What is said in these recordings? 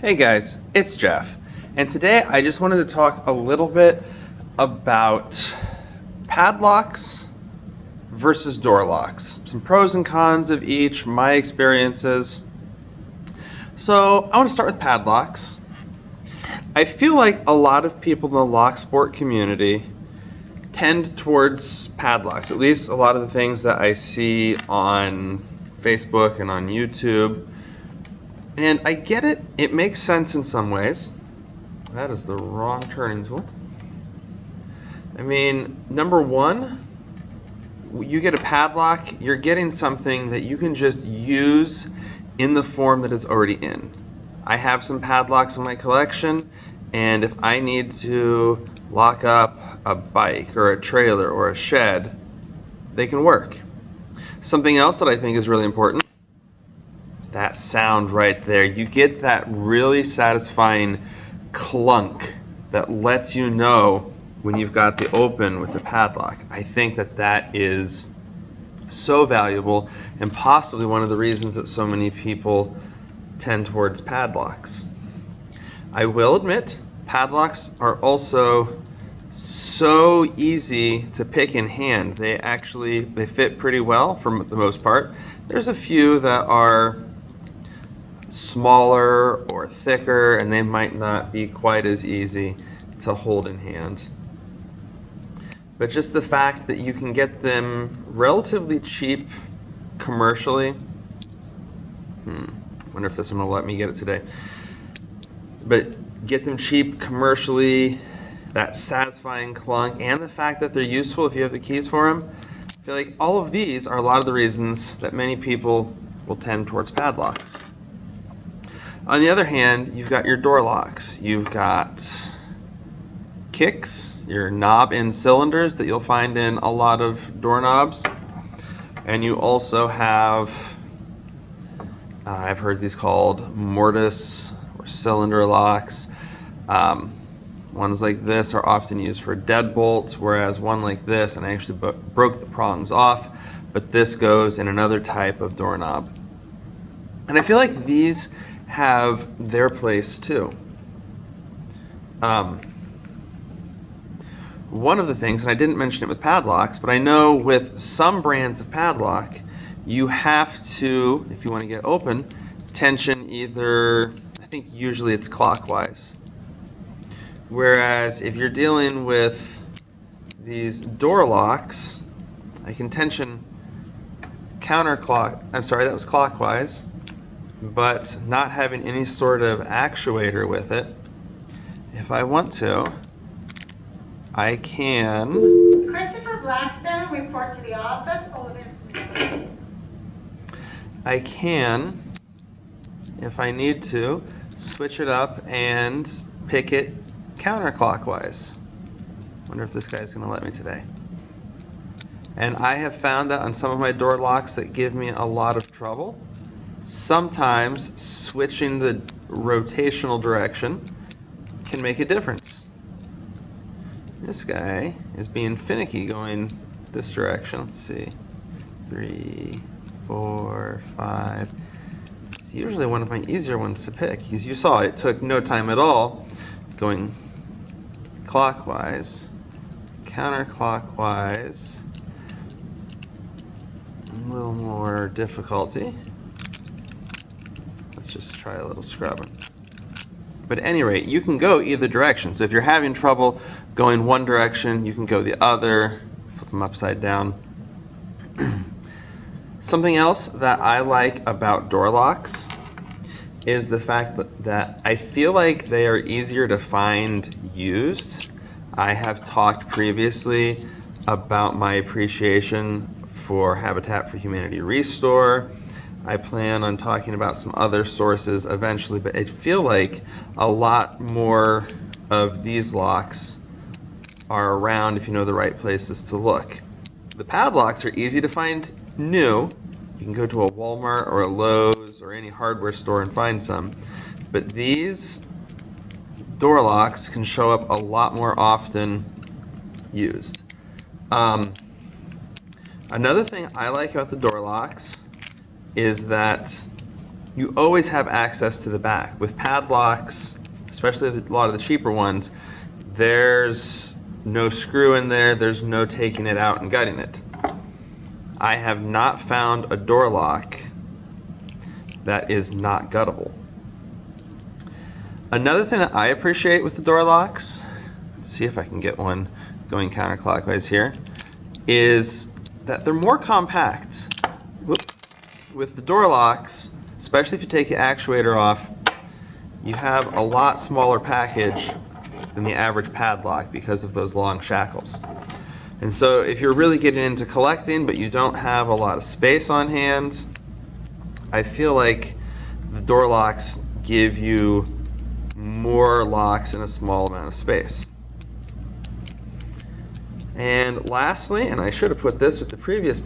Hey guys, it's Jeff, and today I just wanted to talk a little bit about padlocks versus door locks. Some pros and cons of each, my experiences. So I want to start with padlocks. I feel like a lot of people in the lock sport community tend towards padlocks, at least a lot of the things that I see on Facebook and on YouTube. And I get it, it makes sense in some ways. That is the wrong turning tool. I mean, number one, you get a padlock, you're getting something that you can just use in the form that it's already in. I have some padlocks in my collection, and if I need to lock up a bike or a trailer or a shed, they can work. Something else that I think is really important, that sound right there. You get that really satisfying clunk that lets you know when you've got the open with the padlock. I think that that is so valuable and possibly one of the reasons that so many people tend towards padlocks. I will admit, padlocks are also so easy to pick in hand. They fit pretty well for the most part. There's a few that are smaller or thicker, and they might not be quite as easy to hold in hand. But just the fact that you can get them relatively cheap commercially. Wonder if this one will let me get it today. But get them cheap commercially, that satisfying clunk, and the fact that they're useful if you have the keys for them. I feel like all of these are a lot of the reasons that many people will tend towards padlocks. On the other hand, you've got your door locks. You've got kicks, your knob and cylinders that you'll find in a lot of doorknobs. And you also have, I've heard these called mortise or cylinder locks. Ones like this are often used for deadbolts, whereas one like this, and I actually broke the prongs off, but this goes in another type of doorknob. And I feel like these have their place too. One of the things, and I didn't mention it with padlocks, but I know with some brands of padlock, you have to, if you want to get open, tension either, I think usually it's clockwise. Whereas if you're dealing with these door locks, I can tension clockwise, but not having any sort of actuator with it. If I want to, I can. Christopher Blackstone, report to the office. I can, if I need to, switch it up and pick it counterclockwise. Wonder if this guy's going to let me today. And I have found that on some of my door locks that give me a lot of trouble. Sometimes switching the rotational direction can make a difference. This guy is being finicky going this direction. Let's see. 3, 4, 5. It's usually one of my easier ones to pick. As you saw, it took no time at all going clockwise, counterclockwise. A little more difficulty. Let's just try a little scrubbing. But at any rate, you can go either direction. So if you're having trouble going one direction, you can go the other, flip them upside down. Something else that I like about door locks is the fact that I feel like they are easier to find used. I have talked previously about my appreciation for Habitat for Humanity Restore. I plan on talking about some other sources eventually, but I feel like a lot more of these locks are around if you know the right places to look. The padlocks are easy to find new. You can go to a Walmart or a Lowe's or any hardware store and find some. But these door locks can show up a lot more often used. Another thing I like about the door locks is that you always have access to the back. With padlocks, especially a lot of the cheaper ones, there's no screw in there, there's no taking it out and gutting it. I have not found a door lock that is not guttable. Another thing that I appreciate with the door locks, let's see if I can get one going counterclockwise here, is that they're more compact. With the door locks, especially if you take the actuator off, you have a lot smaller package than the average padlock because of those long shackles. And so if you're really getting into collecting but you don't have a lot of space on hand, I feel like the door locks give you more locks in a small amount of space. And lastly, and I should have put this with the previous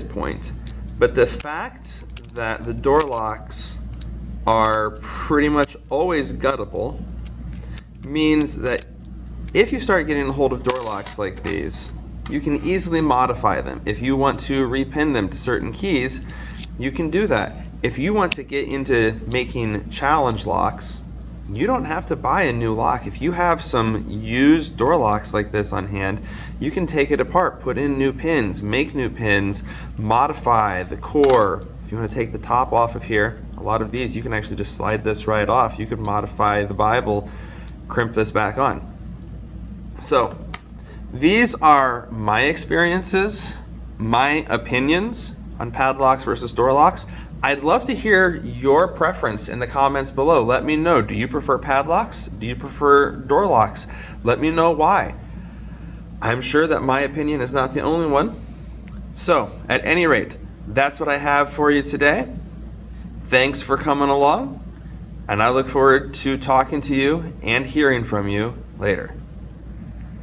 point, but the fact that the door locks are pretty much always guttable means that if you start getting a hold of door locks like these, you can easily modify them. If you want to repin them to certain keys, you can do that. If you want to get into making challenge locks, you don't have to buy a new lock. If you have some used door locks like this on hand, you can take it apart, put in new pins, make new pins, modify the core. If you want to take the top off of here, a lot of these you can actually just slide this right off. You could modify the Bible, crimp this back on. So these are my experiences, my opinions on padlocks versus door locks. I'd love to hear your preference in the comments below. Let me know, do you prefer padlocks? Do you prefer door locks? Let me know why. I'm sure that my opinion is not the only one. So, at any rate, that's what I have for you today. Thanks for coming along, and I look forward to talking to you and hearing from you later.